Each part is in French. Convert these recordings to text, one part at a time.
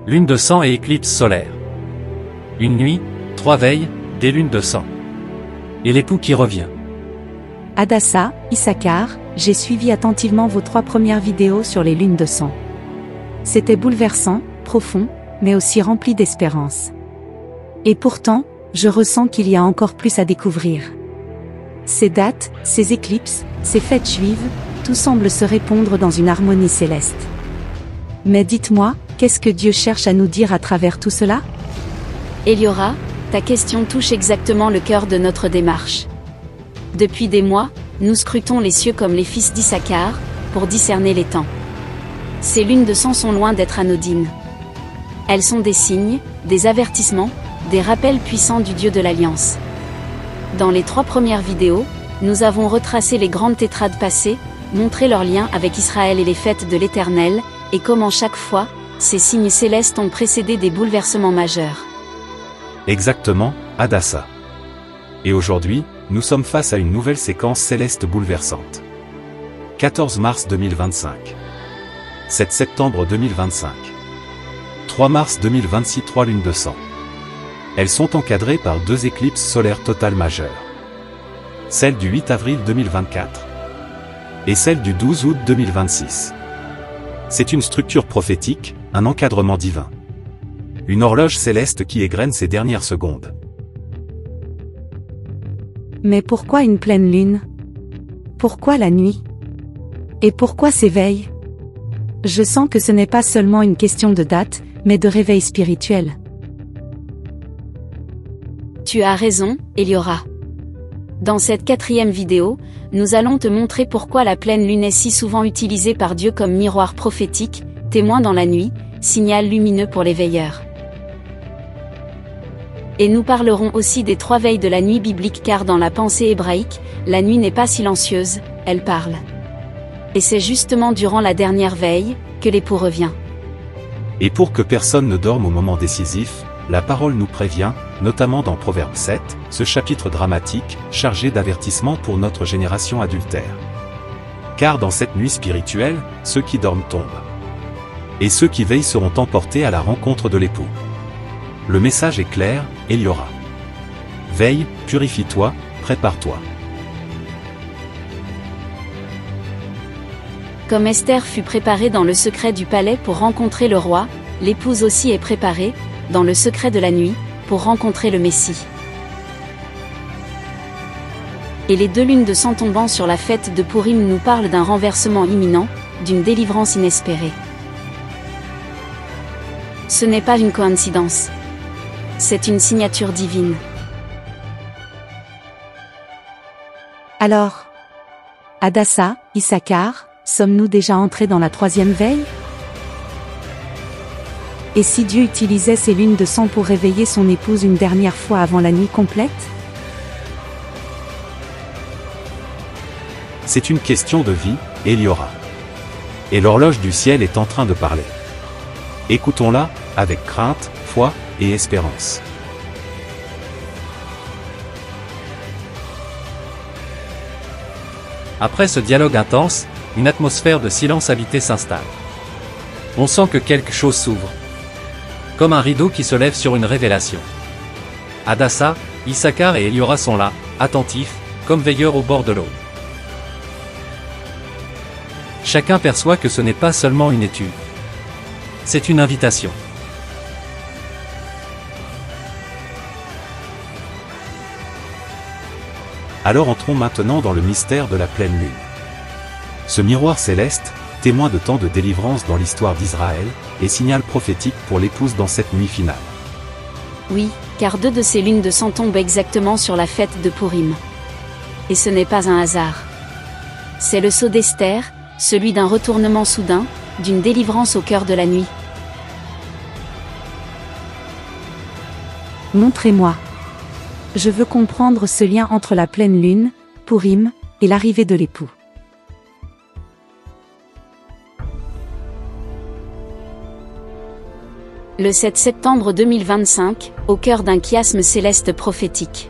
Lune de sang et éclipse solaire. Une nuit, 3 veilles, des lunes de sang. Et l'époux qui revient. Hadassah, Issachar, j'ai suivi attentivement vos 3 premières vidéos sur les lunes de sang. C'était bouleversant, profond, mais aussi rempli d'espérance. Et pourtant, je ressens qu'il y a encore plus à découvrir. Ces dates, ces éclipses, ces fêtes juives, tout semble se répondre dans une harmonie céleste. Mais dites-moi, qu'est-ce que Dieu cherche à nous dire à travers tout cela? Eliora, ta question touche exactement le cœur de notre démarche. Depuis des mois, nous scrutons les cieux comme les fils d'Issachar, pour discerner les temps. Ces lunes de sang sont loin d'être anodines. Elles sont des signes, des avertissements, des rappels puissants du Dieu de l'Alliance. Dans les 3 premières vidéos, nous avons retracé les grandes tétrades passées, montré leur lien avec Israël et les fêtes de l'Éternel, et comment chaque fois, ces signes célestes ont précédé des bouleversements majeurs. Exactement, Hadassah. Et aujourd'hui, nous sommes face à une nouvelle séquence céleste bouleversante. 14 mars 2025. 7 septembre 2025. 3 mars 2026, 3 lunes de sang. Elles sont encadrées par 2 éclipses solaires totales majeures. Celle du 8 avril 2024 et celle du 12 août 2026. C'est une structure prophétique, un encadrement divin. Une horloge céleste qui égrène ses dernières secondes. Mais pourquoi une pleine lune? Pourquoi la nuit? Et pourquoi ces veilles? Je sens que ce n'est pas seulement une question de date, mais de réveil spirituel. Tu as raison, Eliora. Dans cette 4e vidéo, nous allons te montrer pourquoi la pleine lune est si souvent utilisée par Dieu comme miroir prophétique, témoin dans la nuit, signal lumineux pour les veilleurs. Et nous parlerons aussi des 3 veilles de la nuit biblique car dans la pensée hébraïque, la nuit n'est pas silencieuse, elle parle. Et c'est justement durant la dernière veille, que l'époux revient. Et pour que personne ne dorme au moment décisif, la parole nous prévient, notamment dans Proverbe 7, ce chapitre dramatique, chargé d'avertissements pour notre génération adultère. Car dans cette nuit spirituelle, ceux qui dorment tombent. Et ceux qui veillent seront emportés à la rencontre de l'époux. Le message est clair, Eliora. Veille, purifie-toi, prépare-toi. Comme Esther fut préparée dans le secret du palais pour rencontrer le roi, l'épouse aussi est préparée, dans le secret de la nuit, pour rencontrer le Messie. Et les 2 lunes de sang tombant sur la fête de Pourim nous parlent d'un renversement imminent, d'une délivrance inespérée. Ce n'est pas une coïncidence. C'est une signature divine. Alors, Hadassah, Issachar, sommes-nous déjà entrés dans la 3e veille? Et si Dieu utilisait ces lunes de sang pour réveiller son épouse une dernière fois avant la nuit complète? C'est une question de vie, Eliora. Et l'horloge du ciel est en train de parler. Écoutons-la, avec crainte, foi et espérance. Après ce dialogue intense, une atmosphère de silence habité s'installe. On sent que quelque chose s'ouvre. Comme un rideau qui se lève sur une révélation. Hadassah, Issachar et Eliora sont là, attentifs, comme veilleurs au bord de l'eau. Chacun perçoit que ce n'est pas seulement une étude. C'est une invitation. Alors entrons maintenant dans le mystère de la pleine lune. Ce miroir céleste, témoin de tant de délivrance dans l'histoire d'Israël, et signal prophétique pour l'épouse dans cette nuit finale. Oui, car 2 de ces lunes de sang tombent exactement sur la fête de Pourim. Et ce n'est pas un hasard. C'est le sceau d'Esther, celui d'un retournement soudain, d'une délivrance au cœur de la nuit. Montrez-moi. Je veux comprendre ce lien entre la pleine lune, Pourim, et l'arrivée de l'époux. Le 7 septembre 2025, au cœur d'un chiasme céleste prophétique.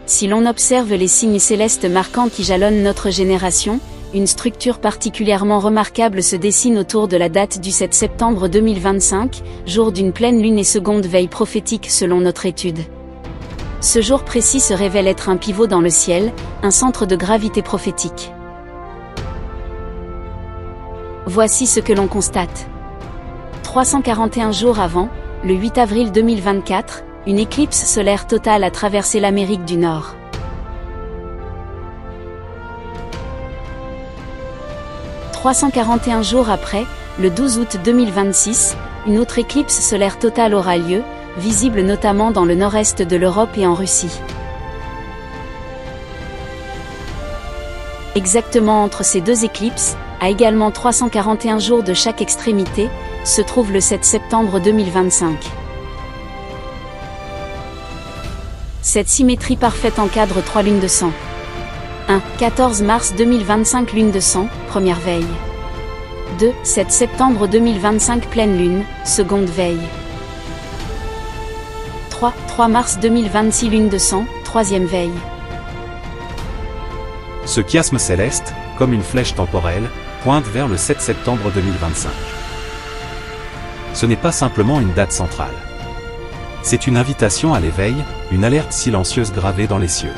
Si l'on observe les signes célestes marquants qui jalonnent notre génération, une structure particulièrement remarquable se dessine autour de la date du 7 septembre 2025, jour d'une pleine lune et seconde veille prophétique selon notre étude. Ce jour précis se révèle être un pivot dans le ciel, un centre de gravité prophétique. Voici ce que l'on constate. 341 jours avant, le 8 avril 2024, une éclipse solaire totale a traversé l'Amérique du Nord. « 341 jours après, le 12 août 2026, une autre éclipse solaire totale aura lieu, visible notamment dans le nord-est de l'Europe et en Russie. Exactement entre ces deux éclipses, à également 341 jours de chaque extrémité, se trouve le 7 septembre 2025. Cette symétrie parfaite encadre 3 lunes de sang. 1. 14 mars 2025 lune de sang, première veille. 2. 7 septembre 2025 pleine lune, seconde veille. 3. 3 mars 2026 lune de sang, troisième veille. Ce chiasme céleste, comme une flèche temporelle, pointe vers le 7 septembre 2025. Ce n'est pas simplement une date centrale. C'est une invitation à l'éveil, une alerte silencieuse gravée dans les cieux.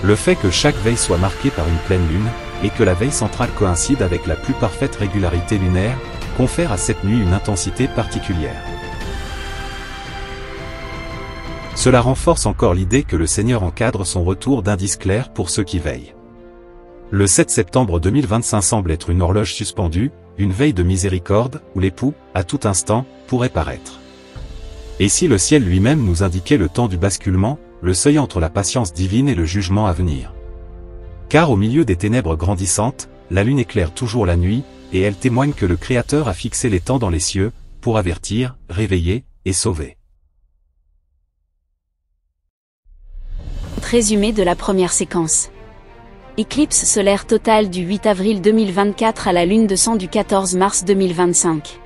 Le fait que chaque veille soit marquée par une pleine lune, et que la veille centrale coïncide avec la plus parfaite régularité lunaire, confère à cette nuit une intensité particulière. Cela renforce encore l'idée que le Seigneur encadre son retour d'indices clairs pour ceux qui veillent. Le 7 septembre 2025 semble être une horloge suspendue, une veille de miséricorde, où l'époux, à tout instant, pourrait paraître. Et si le ciel lui-même nous indiquait le temps du basculement, le seuil entre la patience divine et le jugement à venir? Car au milieu des ténèbres grandissantes, la lune éclaire toujours la nuit, et elle témoigne que le Créateur a fixé les temps dans les cieux, pour avertir, réveiller, et sauver. Résumé de la première séquence. Éclipse solaire totale du 8 avril 2024 à la lune de sang du 14 mars 2025.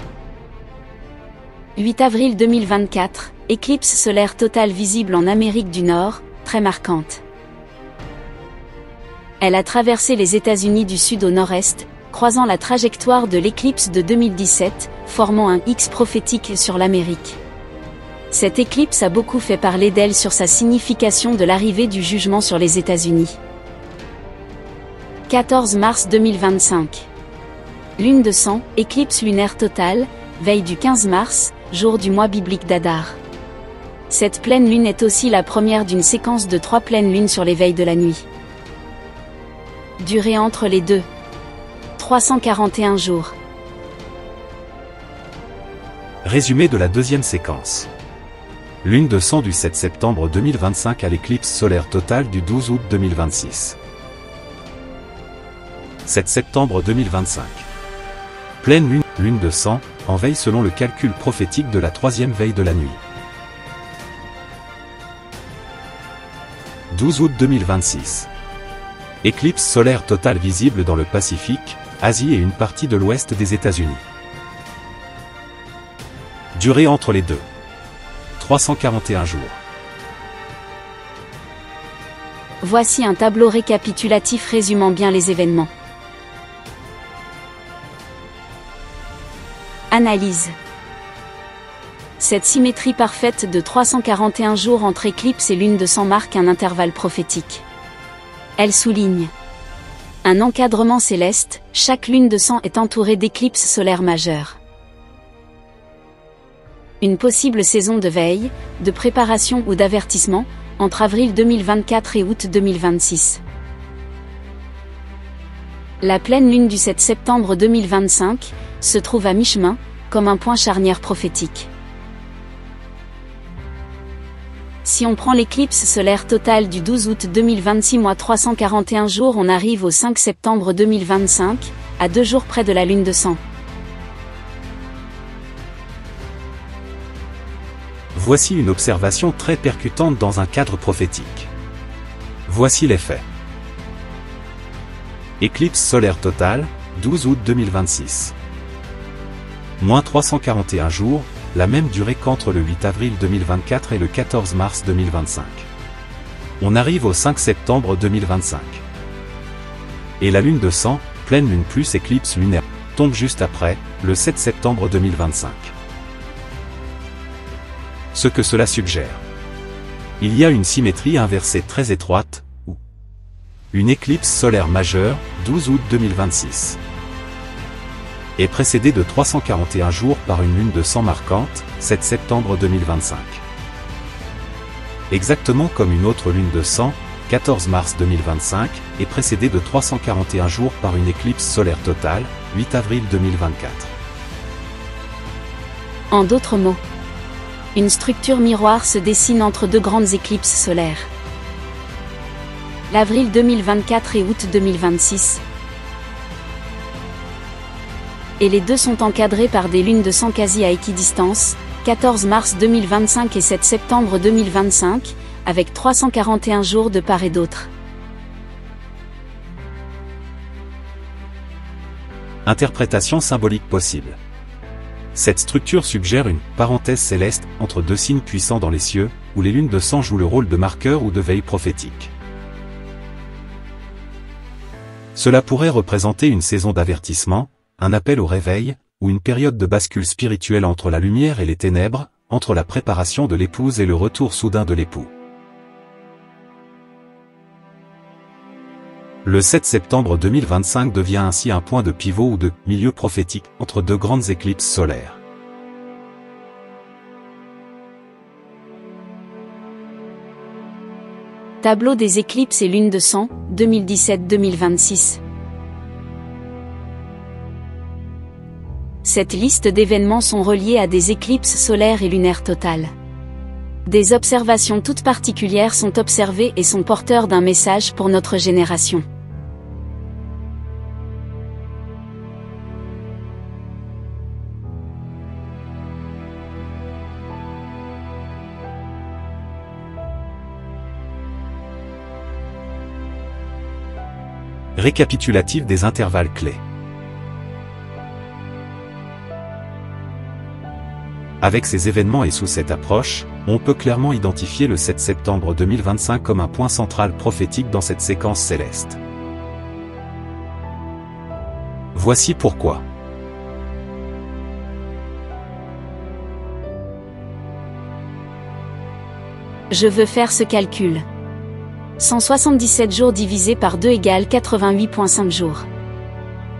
8 avril 2024, éclipse solaire totale visible en Amérique du Nord, très marquante. Elle a traversé les États-Unis du sud au nord-est, croisant la trajectoire de l'éclipse de 2017, formant un X prophétique sur l'Amérique. Cette éclipse a beaucoup fait parler d'elle sur sa signification de l'arrivée du jugement sur les États-Unis. 14 mars 2025. Lune de sang, éclipse lunaire totale, veille du 15 mars, jour du mois biblique d'Adar. Cette pleine lune est aussi la première d'une séquence de 3 pleines lunes sur les veilles de la nuit. Durée entre les deux. 341 jours. Résumé de la deuxième séquence. Lune de sang du 7 septembre 2025 à l'éclipse solaire totale du 12 août 2026. 7 septembre 2025. Pleine lune, lune de sang, en veille selon le calcul prophétique de la troisième veille de la nuit. 12 août 2026. Éclipse solaire totale visible dans le Pacifique, Asie et une partie de l'ouest des États-Unis. Durée entre les deux. 341 jours. Voici un tableau récapitulatif résumant bien les événements. Analyse. Cette symétrie parfaite de 341 jours entre éclipse et lune de sang marque un intervalle prophétique. Elle souligne un encadrement céleste, chaque lune de sang est entourée d'éclipses solaires majeures. Une possible saison de veille, de préparation ou d'avertissement, entre avril 2024 et août 2026. La pleine lune du 7 septembre 2025 se trouve à mi-chemin, comme un point charnière prophétique. Si on prend l'éclipse solaire totale du 12 août 2026 mois 341 jours, on arrive au 5 septembre 2025, à 2 jours près de la lune de sang. Voici une observation très percutante dans un cadre prophétique. Voici les faits. Éclipse solaire totale, 12 août 2026. Moins 341 jours, la même durée qu'entre le 8 avril 2024 et le 14 mars 2025. On arrive au 5 septembre 2025. Et la lune de sang, pleine lune plus éclipse lunaire, tombe juste après, le 7 septembre 2025. Ce que cela suggère. Il y a une symétrie inversée très étroite, ou une éclipse solaire majeure, 12 août 2026. Est précédée de 341 jours par une lune de sang marquante, 7 septembre 2025. Exactement comme une autre lune de sang, 14 mars 2025, est précédée de 341 jours par une éclipse solaire totale, 8 avril 2024. En d'autres mots, une structure miroir se dessine entre deux grandes éclipses solaires. L'avril 2024 et août 2026. Et les deux sont encadrés par des lunes de sang quasi à équidistance, 14 mars 2025 et 7 septembre 2025, avec 341 jours de part et d'autre. Interprétation symbolique possible. Cette structure suggère une parenthèse céleste entre deux signes puissants dans les cieux, où les lunes de sang jouent le rôle de marqueur ou de veille prophétique. Cela pourrait représenter une saison d'avertissement, un appel au réveil, ou une période de bascule spirituelle entre la lumière et les ténèbres, entre la préparation de l'épouse et le retour soudain de l'époux. Le 7 septembre 2025 devient ainsi un point de pivot ou de milieu prophétique entre deux grandes éclipses solaires. Tableau des éclipses et lunes de sang, 2017-2026. Cette liste d'événements sont reliés à des éclipses solaires et lunaires totales. Des observations toutes particulières sont observées et sont porteurs d'un message pour notre génération. Récapitulatif des intervalles clés. Avec ces événements et sous cette approche, on peut clairement identifier le 7 septembre 2025 comme un point central prophétique dans cette séquence céleste. Voici pourquoi. Je veux faire ce calcul. 177 jours divisé par 2 égale 88,5 jours.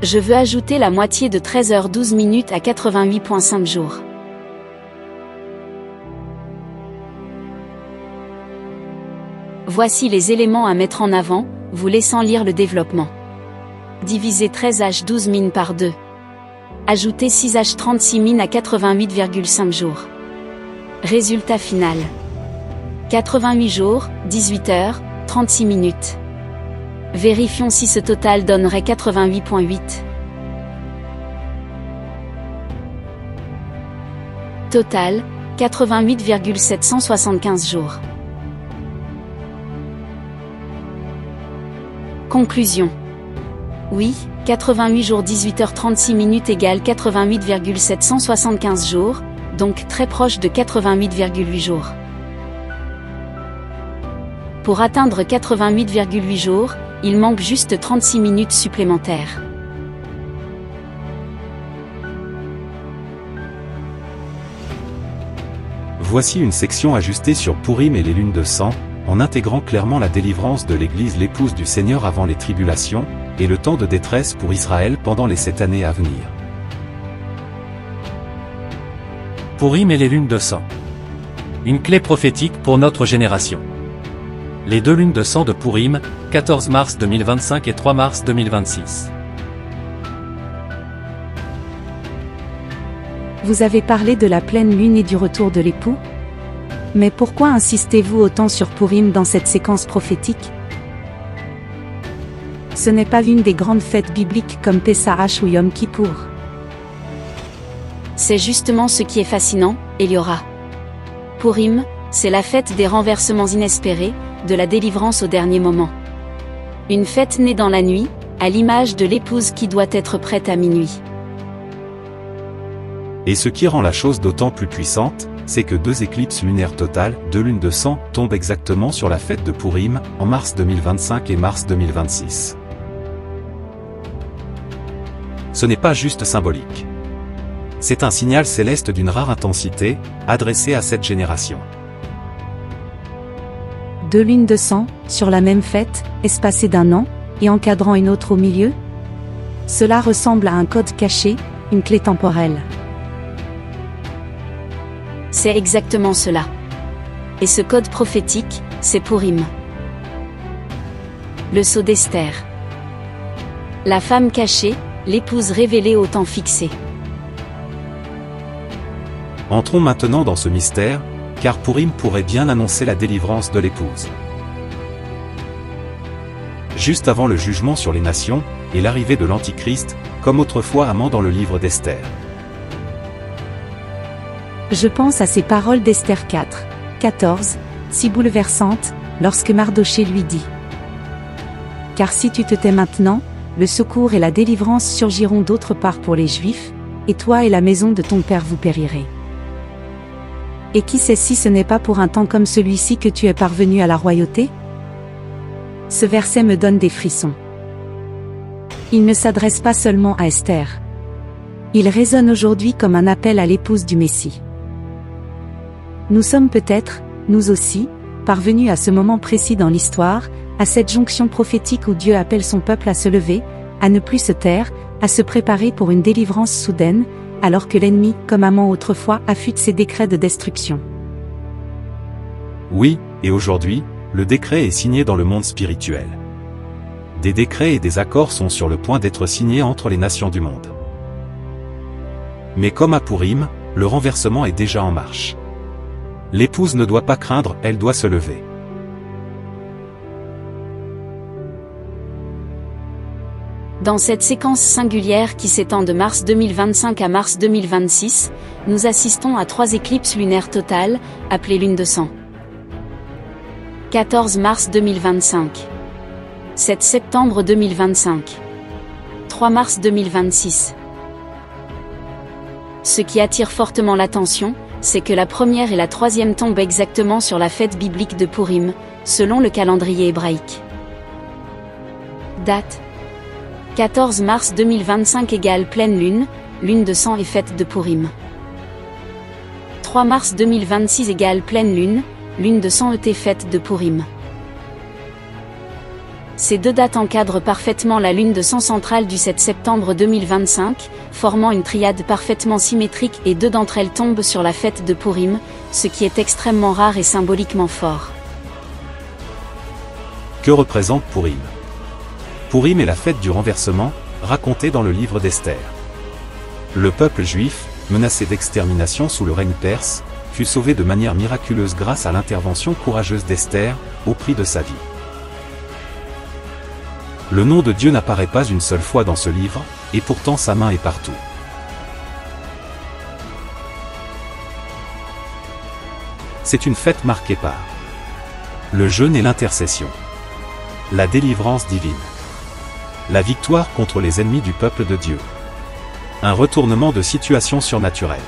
Je veux ajouter la moitié de 13h12 à 88,5 jours. Voici les éléments à mettre en avant, vous laissant lire le développement. Diviser 13h12 min par 2. Ajouter 6h36 min à 88,5 jours. Résultat final. 88 jours, 18 heures, 36 minutes. Vérifions si ce total donnerait 88,8. Total, 88,775 jours. Conclusion. Oui, 88 jours 18h36 minutes égale 88,775 jours, donc très proche de 88,8 jours. Pour atteindre 88,8 jours, il manque juste 36 minutes supplémentaires. Voici une section ajustée sur Pourim et les lunes de sang, en intégrant clairement la délivrance de l'Église l'épouse du Seigneur avant les tribulations, et le temps de détresse pour Israël pendant les 7 années à venir. Pourim et les lunes de sang. Une clé prophétique pour notre génération. Les deux lunes de sang de Pourim, 14 mars 2025 et 3 mars 2026. Vous avez parlé de la pleine lune et du retour de l'époux ? Mais pourquoi insistez-vous autant sur Purim dans cette séquence prophétique? Ce n'est pas une des grandes fêtes bibliques comme Pesach ou Yom Kippour. C'est justement ce qui est fascinant, Eliora. Purim, c'est la fête des renversements inespérés, de la délivrance au dernier moment. Une fête née dans la nuit, à l'image de l'épouse qui doit être prête à minuit. Et ce qui rend la chose d'autant plus puissante, c'est que 2 éclipses lunaires totales, 2 lunes de sang, tombent exactement sur la fête de Purim, en mars 2025 et mars 2026. Ce n'est pas juste symbolique. C'est un signal céleste d'une rare intensité, adressé à cette génération. 2 lunes de sang, sur la même fête, espacées d'1 an, et encadrant une autre au milieu? Cela ressemble à un code caché, une clé temporelle. C'est exactement cela. Et ce code prophétique, c'est Purim. Le sceau d'Esther. La femme cachée, l'épouse révélée au temps fixé. Entrons maintenant dans ce mystère, car Purim pourrait bien annoncer la délivrance de l'épouse. Juste avant le jugement sur les nations, et l'arrivée de l'Antichrist, comme autrefois Haman dans le livre d'Esther. Je pense à ces paroles d'Esther 4, 14, si bouleversantes, lorsque Mardochée lui dit: Car si tu te tais maintenant, le secours et la délivrance surgiront d'autre part pour les Juifs, et toi et la maison de ton père vous périrez. Et qui sait si ce n'est pas pour un temps comme celui-ci que tu es parvenu à la royauté? Ce verset me donne des frissons. Il ne s'adresse pas seulement à Esther. Il résonne aujourd'hui comme un appel à l'épouse du Messie. Nous sommes peut-être, nous aussi, parvenus à ce moment précis dans l'histoire, à cette jonction prophétique où Dieu appelle son peuple à se lever, à ne plus se taire, à se préparer pour une délivrance soudaine, alors que l'ennemi, comme Haman autrefois, affûte ses décrets de destruction. Oui, et aujourd'hui, le décret est signé dans le monde spirituel. Des décrets et des accords sont sur le point d'être signés entre les nations du monde. Mais comme à Purim, le renversement est déjà en marche. L'épouse ne doit pas craindre, elle doit se lever. Dans cette séquence singulière qui s'étend de mars 2025 à mars 2026, nous assistons à 3 éclipses lunaires totales, appelées lunes de sang. 14 mars 2025. 7 septembre 2025. 3 mars 2026. Ce qui attire fortement l'attention, c'est que la première et la troisième tombent exactement sur la fête biblique de Purim, selon le calendrier hébraïque. Date: 14 mars 2025 égale pleine lune, lune de sang et fête de Purim. 3 mars 2026 égale pleine lune, lune de sang et fête de Purim. Ces 2 dates encadrent parfaitement la lune de sang centrale du 7 septembre 2025, formant une triade parfaitement symétrique, et 2 d'entre elles tombent sur la fête de Purim, ce qui est extrêmement rare et symboliquement fort. Que représente Purim? Purim est la fête du renversement, racontée dans le livre d'Esther. Le peuple juif, menacé d'extermination sous le règne perse, fut sauvé de manière miraculeuse grâce à l'intervention courageuse d'Esther, au prix de sa vie. Le nom de Dieu n'apparaît pas une seule fois dans ce livre, et pourtant sa main est partout. C'est une fête marquée par le jeûne et l'intercession, la délivrance divine, la victoire contre les ennemis du peuple de Dieu, un retournement de situation surnaturelle.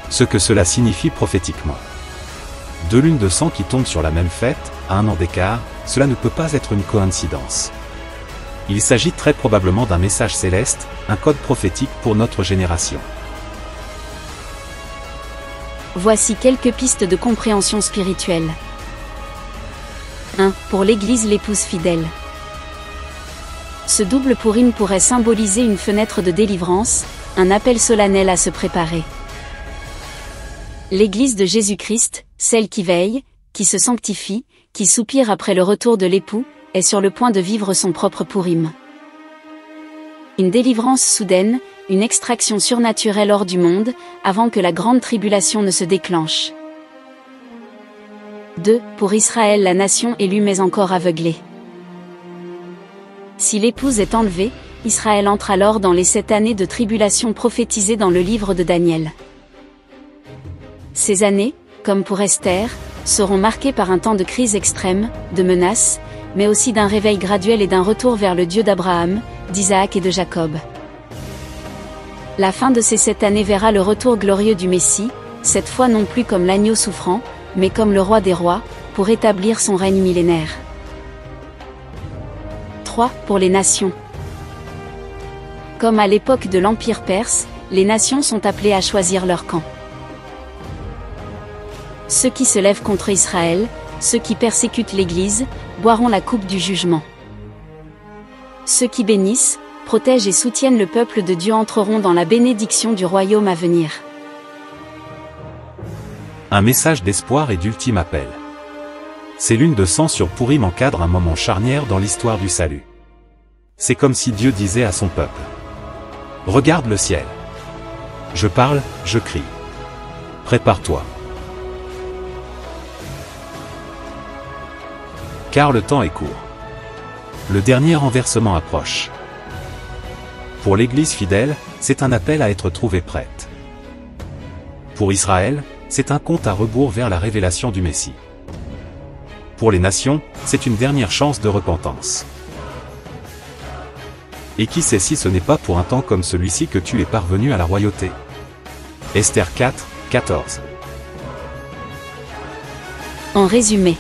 Ce que cela signifie prophétiquement. 2 lunes de sang qui tombent sur la même fête, à 1 an d'écart, cela ne peut pas être une coïncidence. Il s'agit très probablement d'un message céleste, un code prophétique pour notre génération. Voici quelques pistes de compréhension spirituelle. 1. Pour l'Église, l'épouse fidèle. Ce double Purim pourrait symboliser une fenêtre de délivrance, un appel solennel à se préparer. L'Église de Jésus-Christ, celle qui veille, qui se sanctifie, qui soupire après le retour de l'époux, est sur le point de vivre son propre Purim. Une délivrance soudaine, une extraction surnaturelle hors du monde, avant que la grande tribulation ne se déclenche. 2. Pour Israël, la nation élue mais encore aveuglée. Si l'épouse est enlevée, Israël entre alors dans les 7 années de tribulation prophétisées dans le livre de Daniel. Ces années, comme pour Esther, seront marquées par un temps de crise extrême, de menaces, mais aussi d'un réveil graduel et d'un retour vers le Dieu d'Abraham, d'Isaac et de Jacob. La fin de ces 7 années verra le retour glorieux du Messie, cette fois non plus comme l'agneau souffrant, mais comme le roi des rois, pour établir son règne millénaire. 3. Pour les nations. Comme à l'époque de l'Empire perse, les nations sont appelées à choisir leur camp. Ceux qui se lèvent contre Israël, ceux qui persécutent l'Église, boiront la coupe du jugement. Ceux qui bénissent, protègent et soutiennent le peuple de Dieu entreront dans la bénédiction du royaume à venir. Un message d'espoir et d'ultime appel. Ces lunes de sang sur Pourim encadrent un moment charnière dans l'histoire du salut. C'est comme si Dieu disait à son peuple: regarde le ciel. Je parle, je crie. Prépare-toi. Car le temps est court. Le dernier renversement approche. Pour l'Église fidèle, c'est un appel à être trouvée prête. Pour Israël, c'est un compte à rebours vers la révélation du Messie. Pour les nations, c'est une dernière chance de repentance. Et qui sait si ce n'est pas pour un temps comme celui-ci que tu es parvenu à la royauté. Esther 4, 14. En résumé,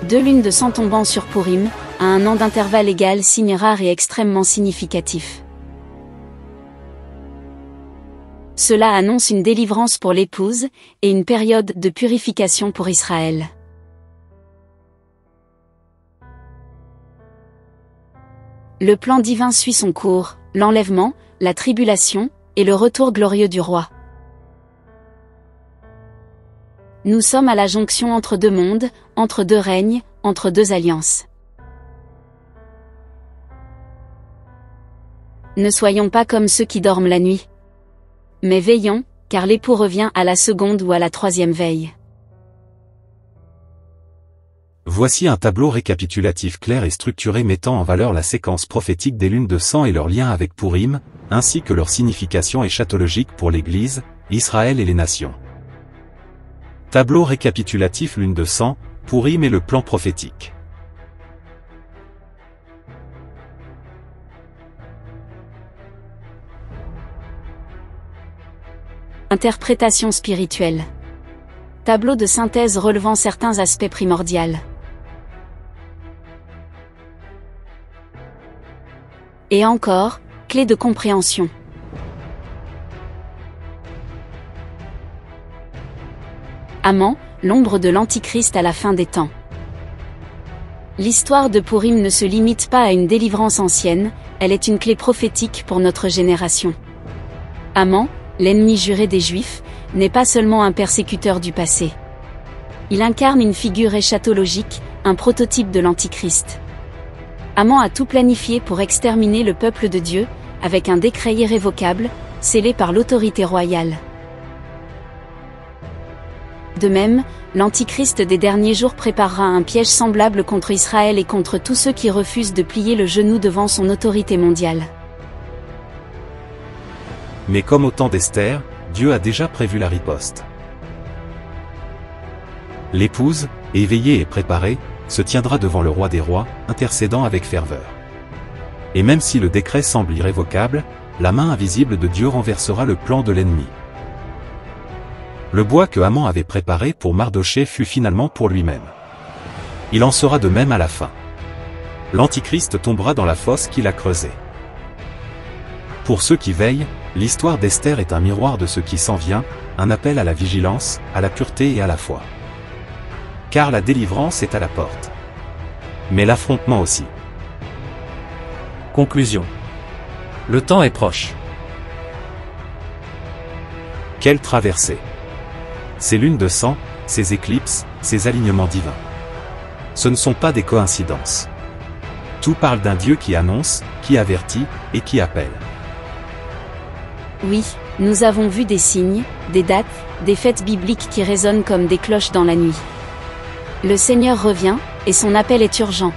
2 lunes de sang tombant sur Pourim, à un an d'intervalle égal, signe rare et extrêmement significatif. Cela annonce une délivrance pour l'épouse, et une période de purification pour Israël. Le plan divin suit son cours, l'enlèvement, la tribulation, et le retour glorieux du roi. Nous sommes à la jonction entre 2 mondes, entre 2 règnes, entre 2 alliances. Ne soyons pas comme ceux qui dorment la nuit. Mais veillons, car l'époux revient à la 2e ou à la 3e veille. Voici un tableau récapitulatif clair et structuré mettant en valeur la séquence prophétique des lunes de sang et leur lien avec Pourim, ainsi que leur signification eschatologique pour l'Église, Israël et les nations. Tableau récapitulatif lune de sang, Pourim et le plan prophétique. Interprétation spirituelle. Tableau de synthèse relevant certains aspects primordiaux. Et encore, clé de compréhension. Amant, l'ombre de l'Antichrist à la fin des temps. L'histoire de Pourim ne se limite pas à une délivrance ancienne, elle est une clé prophétique pour notre génération. Amant, l'ennemi juré des Juifs, n'est pas seulement un persécuteur du passé. Il incarne une figure eschatologique, un prototype de l'Antichrist. Haman a tout planifié pour exterminer le peuple de Dieu, avec un décret irrévocable, scellé par l'autorité royale. De même, l'Antichrist des derniers jours préparera un piège semblable contre Israël et contre tous ceux qui refusent de plier le genou devant son autorité mondiale. Mais comme au temps d'Esther, Dieu a déjà prévu la riposte. L'épouse, éveillée et préparée, se tiendra devant le roi des rois, intercédant avec ferveur. Et même si le décret semble irrévocable, la main invisible de Dieu renversera le plan de l'ennemi. Le bois que Haman avait préparé pour Mardochée fut finalement pour lui-même. Il en sera de même à la fin. L'Antichrist tombera dans la fosse qu'il a creusée. Pour ceux qui veillent, l'histoire d'Esther est un miroir de ce qui s'en vient, un appel à la vigilance, à la pureté et à la foi. Car la délivrance est à la porte. Mais l'affrontement aussi. Conclusion. Le temps est proche. Quelle traversée! Ces lunes de sang, ces éclipses, ces alignements divins. Ce ne sont pas des coïncidences. Tout parle d'un Dieu qui annonce, qui avertit, et qui appelle. Oui, nous avons vu des signes, des dates, des fêtes bibliques qui résonnent comme des cloches dans la nuit. Le Seigneur revient, et son appel est urgent.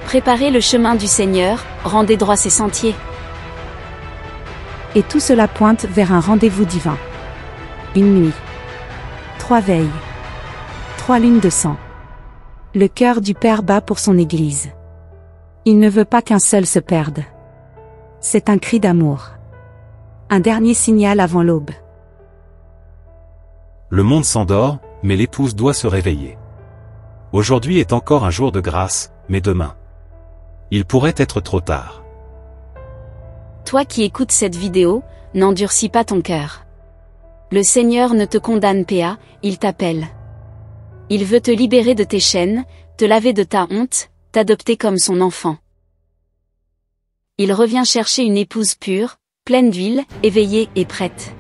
Préparez le chemin du Seigneur, rendez droit ses sentiers. Et tout cela pointe vers un rendez-vous divin. Une nuit. 3 veilles. 3 lunes de sang. Le cœur du Père bat pour son Église. Il ne veut pas qu'un seul se perde. C'est un cri d'amour. Un dernier signal avant l'aube. Le monde s'endort, mais l'épouse doit se réveiller. Aujourd'hui est encore un jour de grâce, mais demain, il pourrait être trop tard. Toi qui écoutes cette vidéo, n'endurcis pas ton cœur. Le Seigneur ne te condamne pas, il t'appelle. Il veut te libérer de tes chaînes, te laver de ta honte, t'adopter comme son enfant. Il revient chercher une épouse pure, pleine d'huile, éveillée et prête.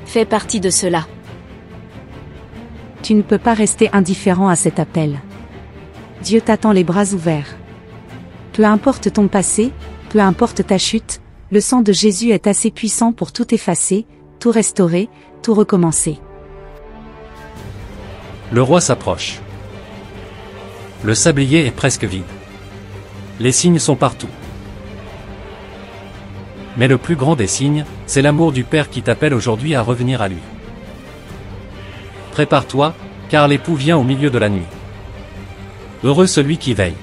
Fais partie de cela. Tu ne peux pas rester indifférent à cet appel. Dieu t'attend les bras ouverts. Peu importe ton passé, peu importe ta chute, le sang de Jésus est assez puissant pour tout effacer, tout restaurer, tout recommencer. Le roi s'approche. Le sablier est presque vide. Les signes sont partout. Mais le plus grand des signes, c'est l'amour du Père qui t'appelle aujourd'hui à revenir à lui. Prépare-toi, car l'époux vient au milieu de la nuit. Heureux celui qui veille.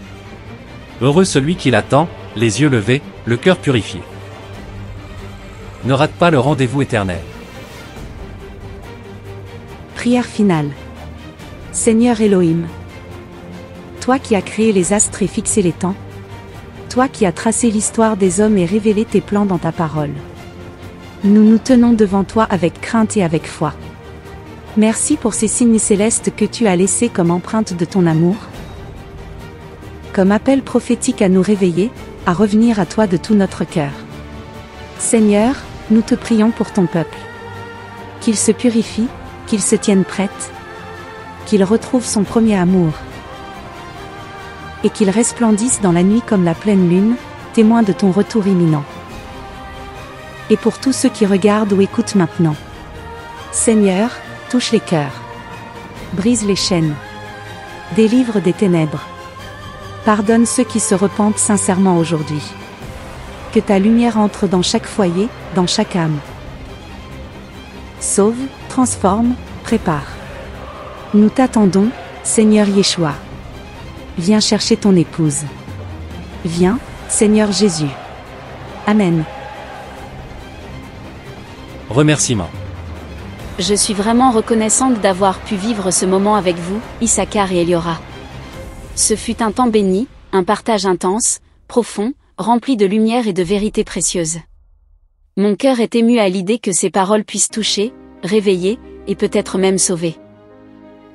Heureux celui qui l'attend, les yeux levés, le cœur purifié. Ne rate pas le rendez-vous éternel. Prière finale. Seigneur Elohim, toi qui as créé les astres et fixé les temps, toi qui as tracé l'histoire des hommes et révélé tes plans dans ta parole. Nous nous tenons devant toi avec crainte et avec foi. Merci pour ces signes célestes que tu as laissés comme empreinte de ton amour, comme appel prophétique à nous réveiller, à revenir à toi de tout notre cœur. Seigneur, nous te prions pour ton peuple. Qu'il se purifie, qu'il se tienne prête, qu'il retrouve son premier amour, et qu'il resplendisse dans la nuit comme la pleine lune, témoin de ton retour imminent. Et pour tous ceux qui regardent ou écoutent maintenant, Seigneur, touche les cœurs, brise les chaînes, délivre des ténèbres, pardonne ceux qui se repentent sincèrement aujourd'hui. Que ta lumière entre dans chaque foyer, dans chaque âme. Sauve, transforme, prépare. Nous t'attendons, Seigneur Yeshua. Viens chercher ton épouse. Viens, Seigneur Jésus. Amen. Remerciements. Je suis vraiment reconnaissante d'avoir pu vivre ce moment avec vous, Issachar et Eliora. Ce fut un temps béni, un partage intense, profond, rempli de lumière et de vérités précieuses. Mon cœur est ému à l'idée que ces paroles puissent toucher, réveiller, et peut-être même sauver.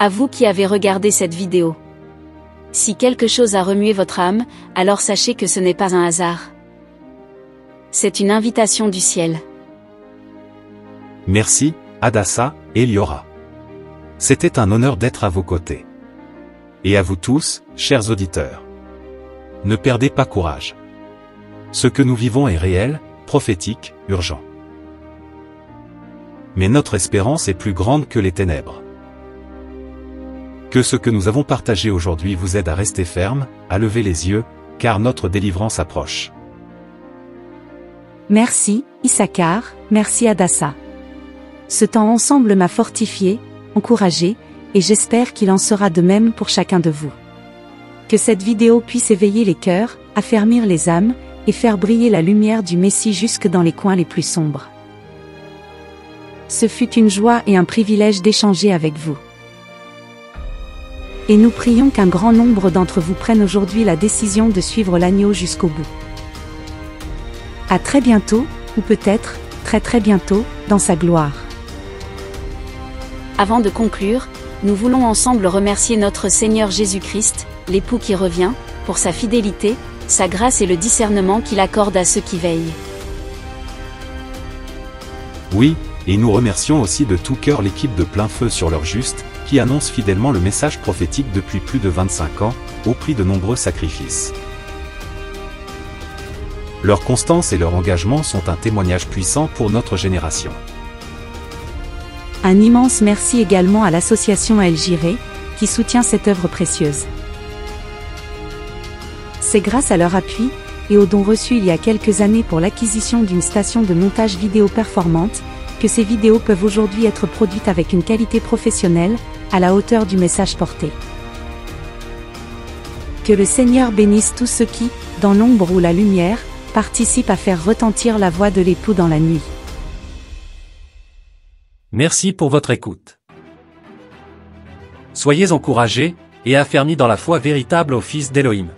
À vous qui avez regardé cette vidéo. Si quelque chose a remué votre âme, alors sachez que ce n'est pas un hasard. C'est une invitation du ciel. Merci, Hadassah et Eliora. C'était un honneur d'être à vos côtés. Et à vous tous, chers auditeurs. Ne perdez pas courage. Ce que nous vivons est réel, prophétique, urgent. Mais notre espérance est plus grande que les ténèbres. Que ce que nous avons partagé aujourd'hui vous aide à rester ferme, à lever les yeux, car notre délivrance approche. Merci, Issachar, merci Hadassah. Ce temps ensemble m'a fortifié, encouragé, et j'espère qu'il en sera de même pour chacun de vous. Que cette vidéo puisse éveiller les cœurs, affermir les âmes, et faire briller la lumière du Messie jusque dans les coins les plus sombres. Ce fut une joie et un privilège d'échanger avec vous. Et nous prions qu'un grand nombre d'entre vous prennent aujourd'hui la décision de suivre l'agneau jusqu'au bout. À très bientôt, ou peut-être, très très bientôt, dans sa gloire. Avant de conclure, nous voulons ensemble remercier notre Seigneur Jésus-Christ, l'époux qui revient, pour sa fidélité, sa grâce et le discernement qu'il accorde à ceux qui veillent. Oui, et nous remercions aussi de tout cœur l'équipe de Plein Feu sur l'heure juste, qui annonce fidèlement le message prophétique depuis plus de 25 ans, au prix de nombreux sacrifices. Leur constance et leur engagement sont un témoignage puissant pour notre génération. Un immense merci également à l'association El Jiré, qui soutient cette œuvre précieuse. C'est grâce à leur appui, et aux dons reçus il y a quelques années pour l'acquisition d'une station de montage vidéo performante, que ces vidéos peuvent aujourd'hui être produites avec une qualité professionnelle, à la hauteur du message porté. Que le Seigneur bénisse tous ceux qui, dans l'ombre ou la lumière, participent à faire retentir la voix de l'époux dans la nuit. Merci pour votre écoute. Soyez encouragés, et affermis dans la foi véritable au Fils d'Élohim.